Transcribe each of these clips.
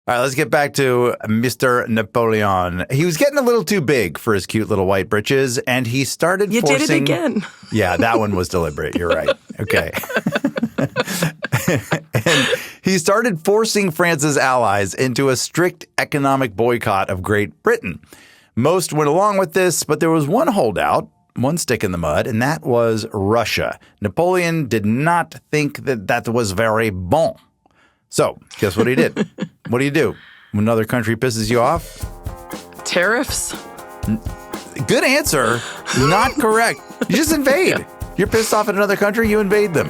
All right, let's get back to Mr. Napoleon. He was getting a little too big for his cute little white britches, and he started forcing... You did it again. Yeah, that one was deliberate. You're right. Okay. And he started forcing France's allies into a strict economic boycott of Great Britain. Most went along with this, but there was one holdout, one stick in the mud, and that was Russia. Napoleon did not think that was very bon. So, guess what he did? What do you do when another country pisses you off? Tariffs? Good answer. Not correct. You just invade. Yeah. You're pissed off at another country, you invade them.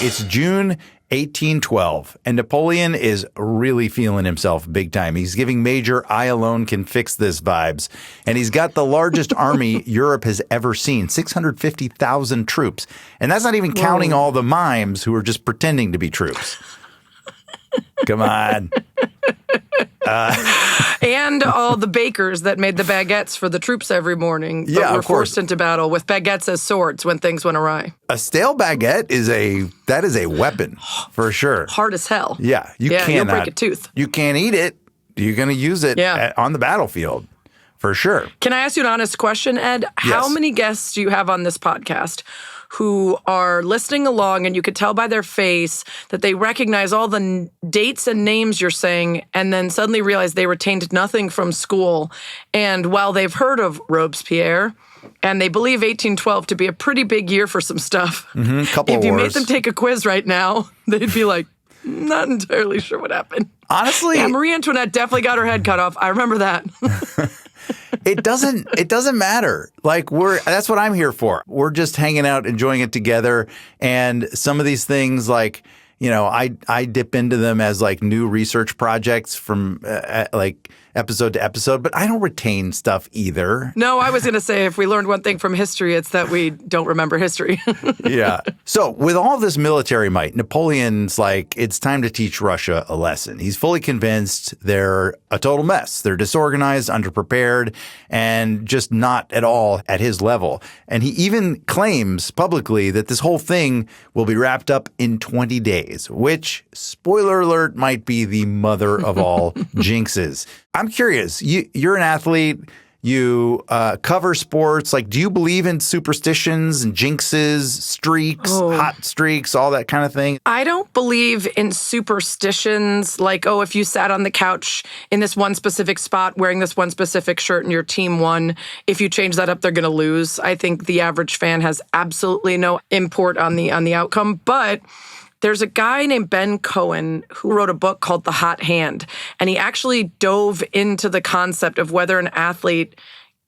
It's June 1812, and Napoleon is really feeling himself big time. He's giving major "I alone can fix this" vibes, and he's got the largest army Europe has ever seen, 650,000 troops. And that's not even counting all the mimes who are just pretending to be troops. Come on. And all the bakers that made the baguettes for the troops every morning, but were forced into battle with baguettes as swords when things went awry. A stale baguette is a weapon for sure. Hard as hell. Yeah, you'll break a tooth. You can't eat it. You're going to use it on the battlefield for sure. Can I ask you an honest question, Ed? Yes. How many guests do you have on this podcast who are listening along and you could tell by their face that they recognize all the dates and names you're saying and then suddenly realize they retained nothing from school? And while they've heard of Robespierre and they believe 1812 to be a pretty big year for some stuff, if you made them take a quiz right now, they'd be like, not entirely sure what happened. Honestly, yeah, Marie Antoinette definitely got her head cut off. I remember that. It doesn't matter. Like that's what I'm here for. We're just hanging out, enjoying it together. And some of these things, like, you know, I dip into them as like new research projects from like episode to episode, but I don't retain stuff either. No, I was going to say if we learned one thing from history, it's that we don't remember history. Yeah. So with all this military might, Napoleon's like, it's time to teach Russia a lesson. He's fully convinced they're a total mess. They're disorganized, underprepared, and just not at all at his level. And he even claims publicly that this whole thing will be wrapped up in 20 days, which, spoiler alert, might be the mother of all jinxes. I'm curious. You're an athlete. You cover sports. Like, do you believe in superstitions and jinxes, streaks, hot streaks, all that kind of thing? I don't believe in superstitions like, if you sat on the couch in this one specific spot wearing this one specific shirt and your team won, if you change that up, they're going to lose. I think the average fan has absolutely no import on the outcome. But there's a guy named Ben Cohen who wrote a book called The Hot Hand, and he actually dove into the concept of whether an athlete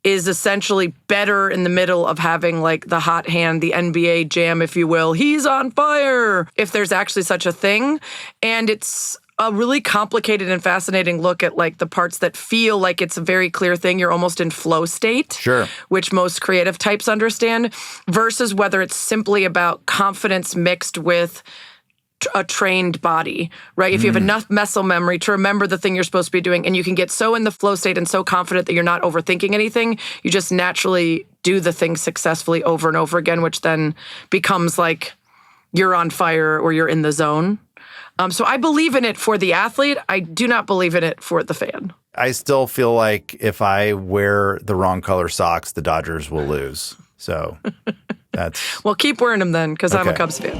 is essentially better in the middle of having like the hot hand, the NBA jam, if you will. He's on fire, if there's actually such a thing. And it's a really complicated and fascinating look at like the parts that feel like it's a very clear thing. You're almost in flow state, sure, which most creative types understand, versus whether it's simply about confidence mixed with a trained body, right? If you have enough muscle memory to remember the thing you're supposed to be doing, and you can get so in the flow state and so confident that you're not overthinking anything, you just naturally do the thing successfully over and over again, which then becomes like you're on fire or you're in the zone. So I believe in it for the athlete. I do not believe in it for the fan. I still feel like if I wear the wrong color socks, the Dodgers will lose. So that's... Well, keep wearing them then, because I'm a Cubs fan.